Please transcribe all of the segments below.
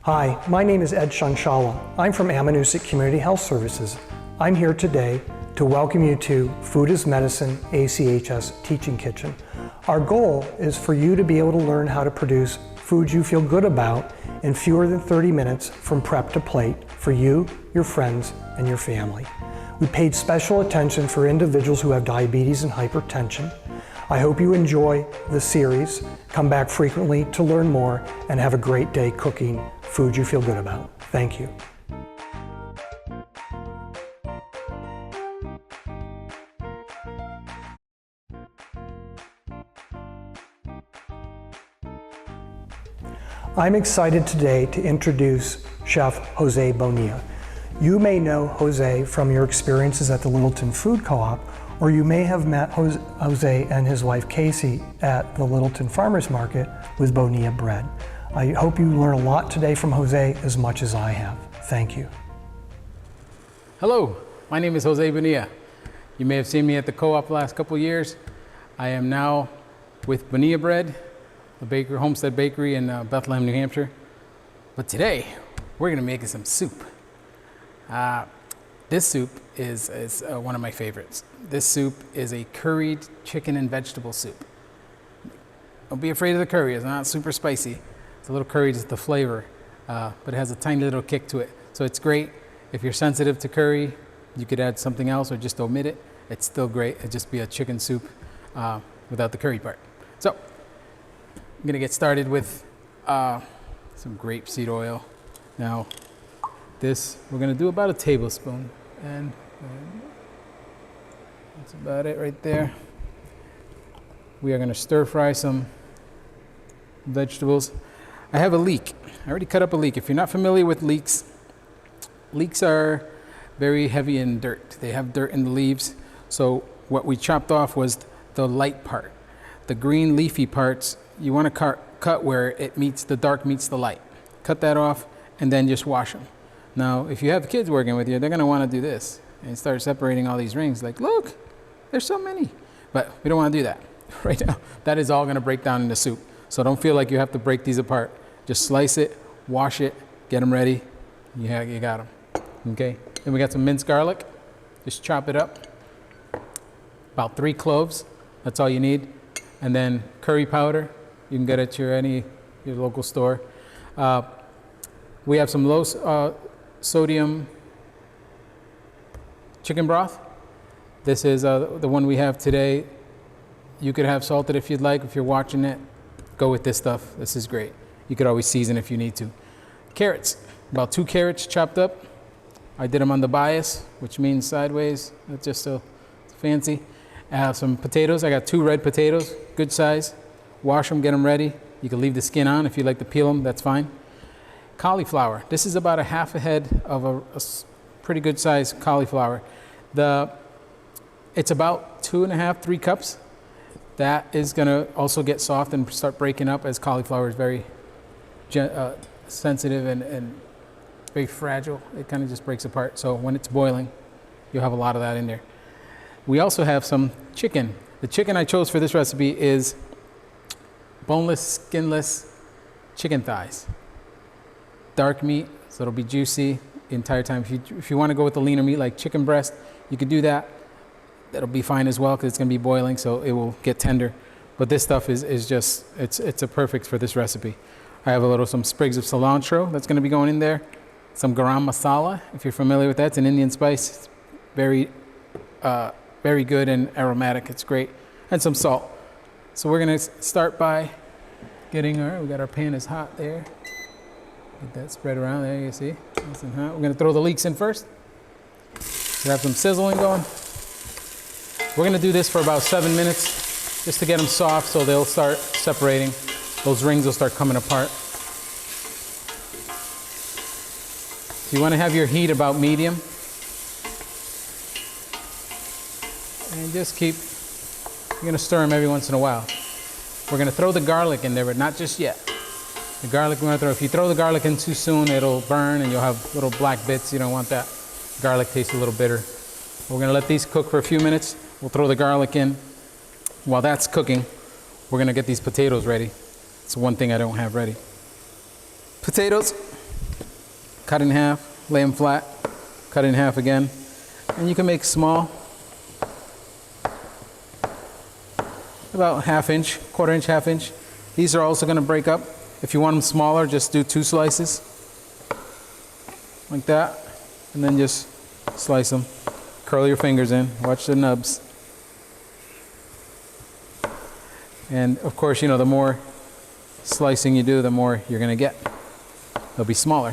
Hi, my name is Ed Shanshala. I'm from Amanuset Community Health Services. I'm here today to welcome you to Food is Medicine ACHS Teaching Kitchen. Our goal is for you to be able to learn how to produce foods you feel good about in fewer than 30 minutes from prep to plate for you, your friends, and your family. We paid special attention for individuals who have diabetes and hypertension. I hope you enjoy the series, come back frequently to learn more, and have a great day cooking food you feel good about. Thank you. I'm excited today to introduce Chef Jose Bonilla. You may know Jose from your experiences at the Littleton Food Co-op, or you may have met Jose and his wife Casey at the Littleton Farmers Market with Bonilla Bread. I hope you learn a lot today from Jose as much as I have. Thank you. Hello, my name is Jose Bonilla. You may have seen me at the co-op the last couple of years. I am now with Bonilla Bread, the Homestead Bakery in Bethlehem, New Hampshire. But today, we're gonna make some soup. This soup is one of my favorites. This soup is a curried chicken and vegetable soup. Don't be afraid of the curry, it's not super spicy. It's a little curry, just the flavor, but it has a tiny little kick to it. So it's great. If you're sensitive to curry, you could add something else or just omit it. It's still great. It'd just be a chicken soup without the curry part. So I'm gonna get started with some grapeseed oil. Now, this, we're gonna do about a tablespoon, and that's about it right there. We are gonna stir fry some vegetables. I have a leek. I already cut up a leek. If you're not familiar with leeks, leeks are very heavy in dirt. They have dirt in the leaves. So what we chopped off was the light part. The green leafy parts, you wanna cut where it meets, the dark meets the light. Cut that off and then just wash them. Now, if you have kids working with you, they're gonna wanna do this and start separating all these rings. Like, look, there's so many. But we don't wanna do that right now. That is all gonna break down in the soup. So don't feel like you have to break these apart. Just slice it, wash it, get them ready. Yeah, you got them, okay? Then we got some minced garlic. Just chop it up. About 3 cloves, that's all you need. And then curry powder, you can get it at your local store. We have some low sodium chicken broth. This is the one we have today. You could have salted if you'd like. If you're watching it, go with this stuff. This is great. You could always season if you need to. Carrots, about 2 carrots chopped up. I did them on the bias, which means sideways. That's just so fancy. I have some potatoes. I got 2 red potatoes, good size. Wash them, get them ready. You can leave the skin on if you like to peel them, that's fine. Cauliflower. This is about a half a head of a pretty good size cauliflower. It's about 2.5, 3 cups. That is gonna also get soft and start breaking up, as cauliflower is very sensitive and very fragile. It kind of just breaks apart. So when it's boiling, you'll have a lot of that in there. We also have some chicken. The chicken I chose for this recipe is boneless, skinless chicken thighs. Dark meat, so it'll be juicy the entire time. If you want to go with the leaner meat like chicken breast, you could do that. That'll be fine as well because it's going to be boiling, so it will get tender. But this stuff is just, it's a perfect for this recipe. I have some sprigs of cilantro that's going to be going in there. Some garam masala, if you're familiar with that. It's an Indian spice. It's very, very good and aromatic. It's great. And some salt. So we're going to start by getting we got our pan is hot there. Get that spread around there, you see. Nice and hot. We're going to throw the leeks in first. We have some sizzling going. We're going to do this for about 7 minutes just to get them soft so they'll start separating. Those rings will start coming apart. So you want to have your heat about medium. And just you're going to stir them every once in a while. We're going to throw the garlic in there, but not just yet. The garlic we're going to throw. If you throw the garlic in too soon, it'll burn and you'll have little black bits. You don't want that. Garlic tastes a little bitter. We're going to let these cook for a few minutes. We'll throw the garlic in. While that's cooking, we're going to get these potatoes ready. It's one thing I don't have ready. Potatoes, cut in half, lay them flat, cut in half again. And you can make small, about ½ inch, quarter inch, ½ inch. These are also going to break up. If you want them smaller, just do 2 slices, like that, and then just slice them. Curl your fingers in, watch the nubs. And of course, you know, the more slicing you do, the more you're going to get. They'll be smaller.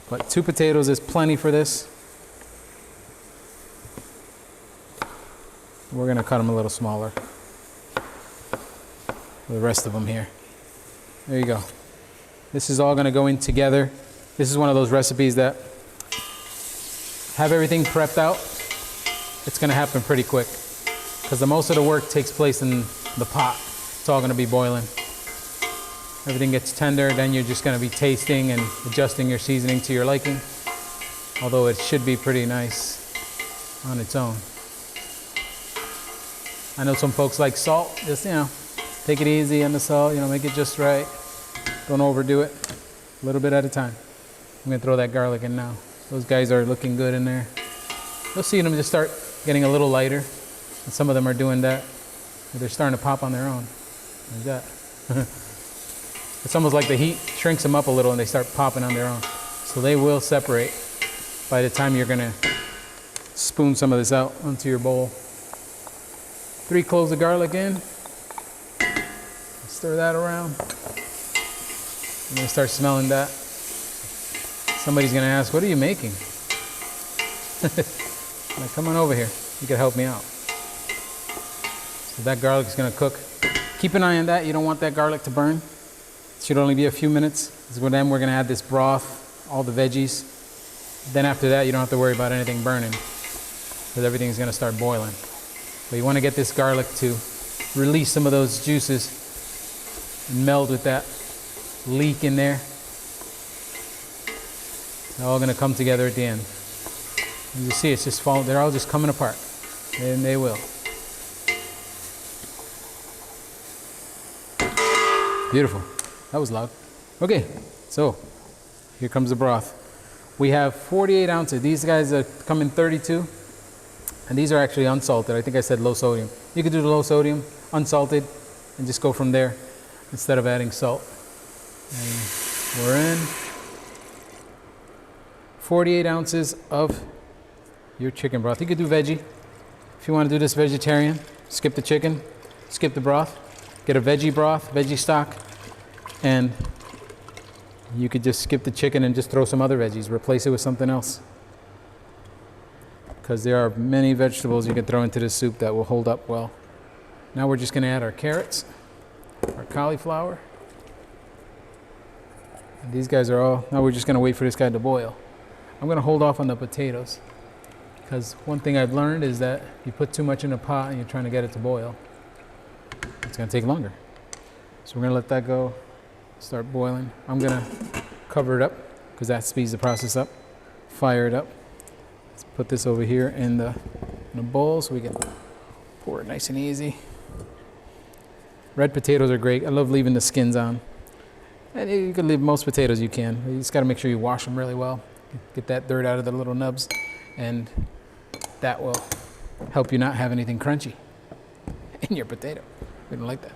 But 2 potatoes is plenty for this. We're going to cut them a little smaller. The rest of them here. There you go. This is all going to go in together. This is one of those recipes that have everything prepped out. It's going to happen pretty quick because the most of the work takes place in the pot. It's all going to be boiling. Everything gets tender, then you're just going to be tasting and adjusting your seasoning to your liking. Although it should be pretty nice on its own. I know some folks like salt. Just, you know, take it easy on the salt, you know, make it just right. Don't overdo it. A little bit at a time. I'm gonna throw that garlic in now. Those guys are looking good in there. You'll see them just start getting a little lighter. And some of them are doing that. They're starting to pop on their own. Like that. It's almost like the heat shrinks them up a little and they start popping on their own. So they will separate by the time you're gonna spoon some of this out onto your bowl. 3 cloves of garlic in. Stir that around. I'm gonna start smelling that. Somebody's gonna ask, what are you making? Like, come on over here. You can help me out. So that garlic is gonna cook. Keep an eye on that. You don't want that garlic to burn. It should only be a few minutes. Then we're gonna add this broth, all the veggies. Then after that, you don't have to worry about anything burning because everything's gonna start boiling. But you wanna get this garlic to release some of those juices and meld with that leek in there. It's all gonna come together at the end. As you see, it's just falling, they're all just coming apart. And they will. Beautiful. That was loud. Okay, so here comes the broth. We have 48 ounces. These guys come in 32. And these are actually unsalted. I think I said low sodium. You could do the low sodium, unsalted, and just go from there instead of adding salt. And we're in 48 ounces of your chicken broth. You could do veggie. If you want to do this vegetarian, skip the chicken, skip the broth, get a veggie broth, veggie stock, and you could just skip the chicken and just throw some other veggies, replace it with something else. Because there are many vegetables you can throw into this soup that will hold up well. Now we're just going to add our carrots, our cauliflower. And these guys are all, now we're just going to wait for this guy to boil. I'm going to hold off on the potatoes because one thing I've learned is that you put too much in a pot and you're trying to get it to boil, it's going to take longer. So we're going to let that go, start boiling. I'm going to cover it up because that speeds the process up. Fire it up. Let's put this over here in the bowl so we can pour it nice and easy. Red potatoes are great. I love leaving the skins on. And you can leave most potatoes you can. You just got to make sure you wash them really well. Get that dirt out of the little nubs, and that will help you not have anything crunchy in your potato. We don't like that.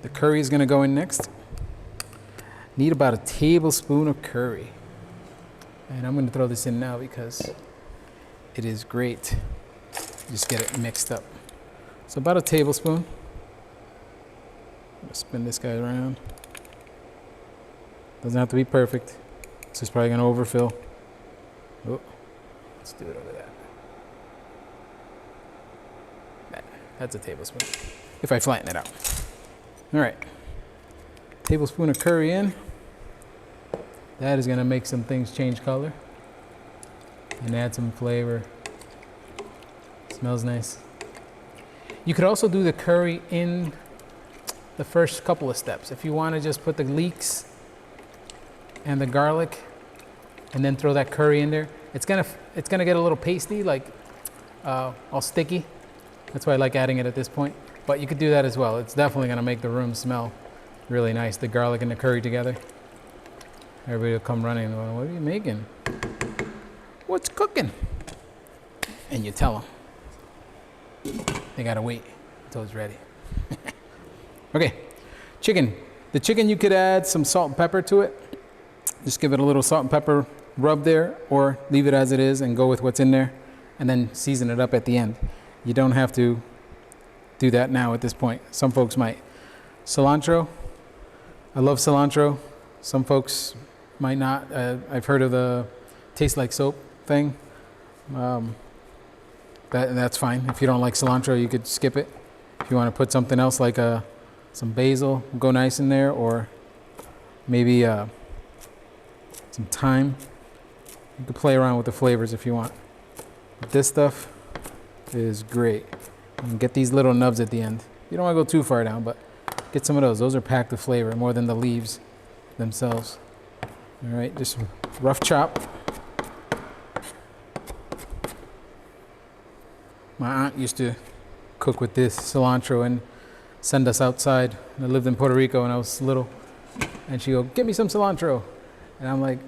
The curry is going to go in next. Need about a tablespoon of curry. And I'm going to throw this in now because it is great. Just get it mixed up. So about a tablespoon. I'm going to spin this guy around. Doesn't have to be perfect. This is probably going to overfill. Oh, let's do it over that. That's a tablespoon. If I flatten it out. All right. Tablespoon of curry in. That is going to make some things change color and add some flavor. Smells nice. You could also do the curry in the first couple of steps. If you want to just put the leeks and the garlic and then throw that curry in there, it's gonna get a little pasty, like all sticky. That's why I like adding it at this point. But you could do that as well. It's definitely gonna make the room smell really nice, the garlic and the curry together. Everybody will come running. Going, what are you making? What's cooking? And you tell them. They gotta wait until it's ready. Okay, chicken. The chicken, you could add some salt and pepper to it. Just give it a little salt and pepper rub there, or leave it as it is and go with what's in there, and then season it up at the end. You don't have to do that now at this point. Some folks might. Cilantro. I love cilantro. Some folks might not. I've heard of the taste like soap thing. That's fine. If you don't like cilantro, you could skip it. If you want to put something else like some basil, go nice in there, or maybe some thyme. You can play around with the flavors if you want. But this stuff is great. You can get these little nubs at the end. You don't want to go too far down, but get some of those. Those are packed with flavor more than the leaves themselves. All right, just rough chop. My aunt used to cook with this cilantro and send us outside. I lived in Puerto Rico when I was little, and she'd go, "Get me some cilantro," and I'm like,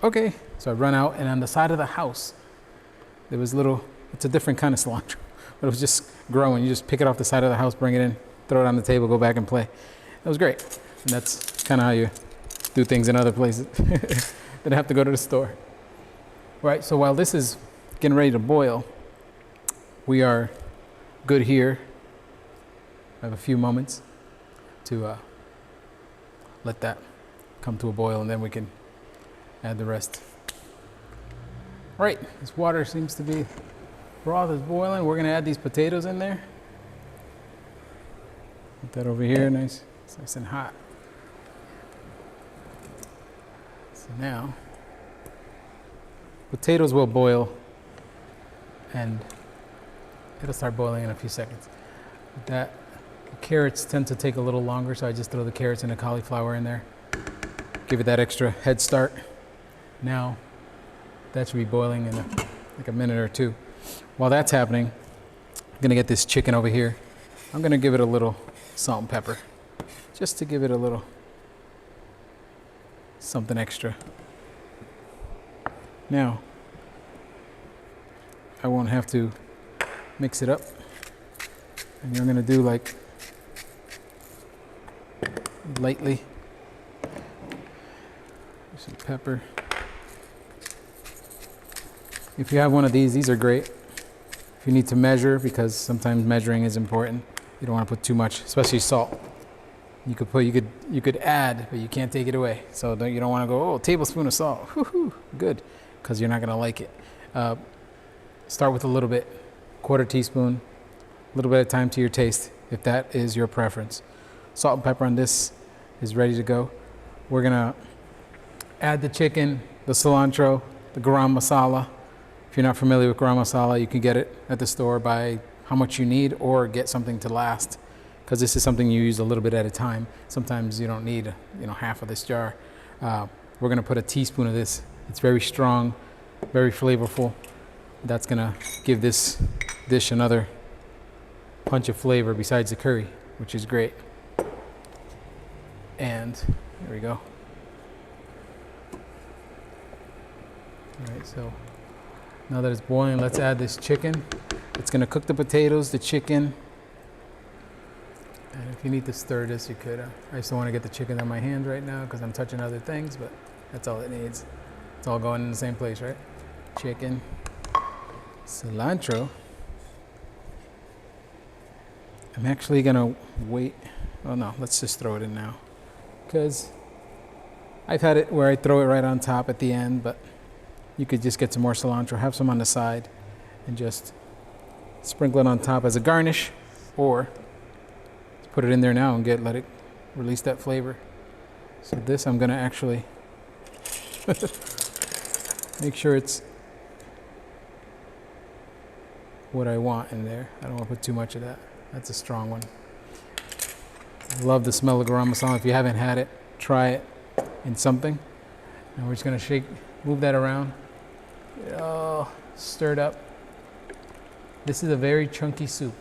"Okay." So I run out, and on the side of the house, there was it's a different kind of cilantro, but it was just growing. You just pick it off the side of the house, bring it in, throw it on the table, go back and play. It was great. And that's kind of how you do things in other places. Didn't have to go to the store. Right, so while this is getting ready to boil, we are good here. I have a few moments to let that come to a boil, and then we can add the rest. All right, this water seems to be, broth is boiling. We're gonna add these potatoes in there. Put that over here, nice and hot. So now, potatoes will boil, and it'll start boiling in a few seconds. The carrots tend to take a little longer, so I just throw the carrots and the cauliflower in there. Give it that extra head start. Now, that should be boiling in like a minute or two. While that's happening, I'm gonna get this chicken over here. I'm gonna give it a little salt and pepper, just to give it a little something extra. Now, I won't have to mix it up. And you're gonna do like lightly. Some pepper. If you have one of these are great. If you need to measure, because sometimes measuring is important. You don't want to put too much, especially salt. You could add, but you can't take it away. So you don't want to go, oh, a tablespoon of salt. Woohoo, good, because you're not gonna like it. Start with a little bit, quarter teaspoon, a little bit of time to your taste, if that is your preference. Salt and pepper on this is ready to go. We're gonna add the chicken, the cilantro, the garam masala. If you're not familiar with garam masala, you can get it at the store by how much you need, or get something to last, because this is something you use a little bit at a time. Sometimes you don't need half of this jar. We're gonna put a teaspoon of this. It's very strong, very flavorful. That's gonna give this dish another punch of flavor besides the curry, which is great. And there we go. All right, so now that it's boiling, let's add this chicken. It's gonna cook the potatoes, the chicken. And if you need to stir this, you could. I just don't wanna get the chicken on my hand right now because I'm touching other things, but that's all it needs. It's all going in the same place, right? Chicken, cilantro. I'm actually gonna wait. Oh no, let's just throw it in now. Because I've had it where I throw it right on top at the end, but you could just get some more cilantro, have some on the side, and just sprinkle it on top as a garnish, or just put it in there now and let it release that flavor. So this, I'm gonna actually make sure it's what I want in there. I don't want to put too much of that. That's a strong one. I love the smell of garam masala. If you haven't had it, try it in something. And we're just gonna move that around. Get it all stirred up. This is a very chunky soup.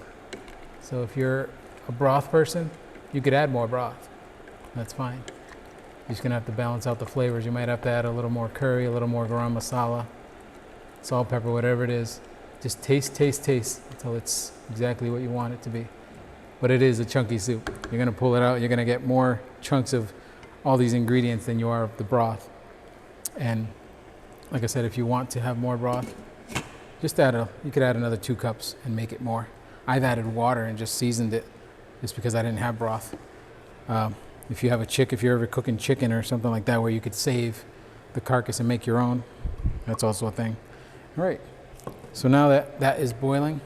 So if you're a broth person, you could add more broth. That's fine. just gonna have to balance out the flavors. You might have to add a little more curry, a little more garam masala, salt, pepper, whatever it is. Just taste until it's exactly what you want it to be. But it is a chunky soup. You're gonna pull it out, you're gonna get more chunks of all these ingredients than you are of the broth. And like I said, if you want to have more broth, just you could add another 2 cups and make it more. I've added water and just seasoned it just because I didn't have broth. If you have if you're ever cooking chicken or something like that where you could save the carcass and make your own, that's also a thing. All right, so now that is boiling,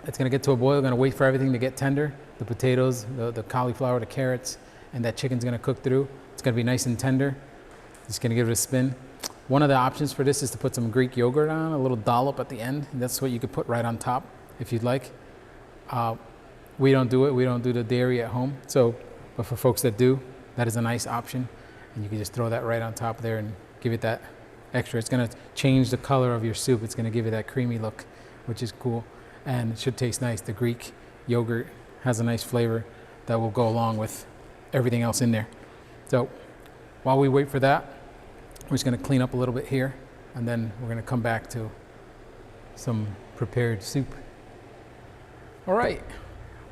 it's gonna get to a boil. We're gonna wait for everything to get tender. The potatoes, the cauliflower, the carrots, and that chicken's gonna cook through. It's gonna be nice and tender. Just gonna give it a spin. One of the options for this is to put some Greek yogurt on, a little dollop at the end. That's what you could put right on top if you'd like. We don't do it. We don't do the dairy at home. But for folks that do, that is a nice option. And you can just throw that right on top there and give it that extra. It's gonna change the color of your soup. It's gonna give you that creamy look, which is cool. And it should taste nice. The Greek yogurt has a nice flavor that will go along with everything else in there. So while we wait for that, we're just gonna clean up a little bit here, and then we're gonna come back to some prepared soup. All right,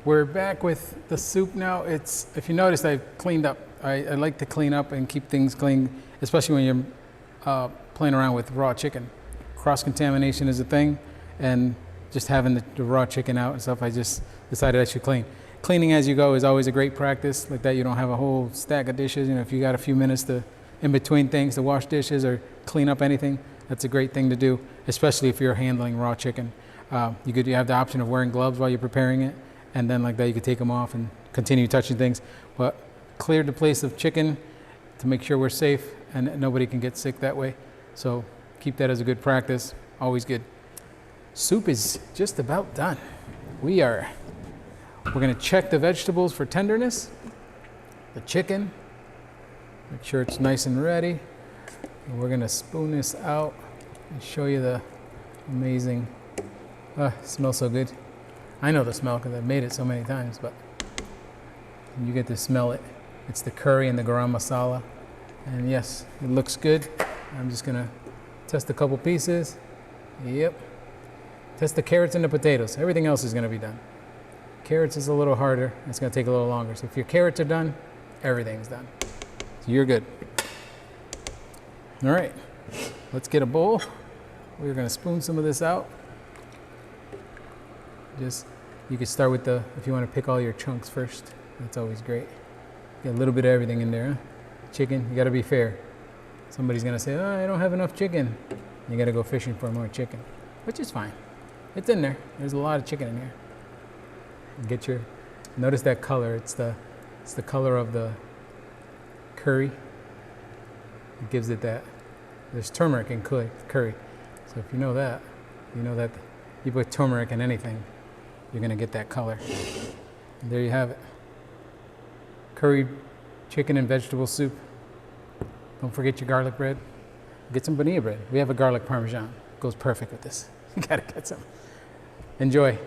we're back with the soup now. If you noticed, I've cleaned up. I like to clean up and keep things clean, especially when you're playing around with raw chicken. Cross-contamination is a thing, and just having the raw chicken out and stuff, I just decided I should clean. Cleaning as you go is always a great practice. Like that, you don't have a whole stack of dishes. If you got a few minutes in between things to wash dishes or clean up anything, that's a great thing to do, especially if you're handling raw chicken. You have the option of wearing gloves while you're preparing it, and then like that you could take them off and continue touching things. But clear the place of chicken to make sure we're safe and nobody can get sick that way. So keep that as a good practice, always good. Soup is just about done. We're gonna check the vegetables for tenderness, the chicken, make sure it's nice and ready. And we're gonna spoon this out and show you the amazing, it smells so good. I know the smell because I've made it so many times, but you get to smell it. It's the curry and the garam masala. And yes, it looks good. I'm just gonna test a couple pieces. Yep. Test the carrots and the potatoes. Everything else is gonna be done. Carrots is a little harder. It's gonna take a little longer. So if your carrots are done, everything's done. So you're good. All right, let's get a bowl. We're gonna spoon some of this out. You can start with if you wanna pick all your chunks first, that's always great. Get a little bit of everything in there, huh? Chicken, you gotta be fair. Somebody's gonna say, oh, I don't have enough chicken. You gotta go fishing for more chicken, which is fine. It's in there. There's a lot of chicken in here. Notice that color. It's the color of the curry. It gives it that. There's turmeric in curry. So if you know that you put turmeric in anything, you're gonna get that color. And there you have it. Curry chicken and vegetable soup. Don't forget your garlic bread. Get some bonilla bread. We have a garlic parmesan. Goes perfect with this. You gotta get some. Enjoy.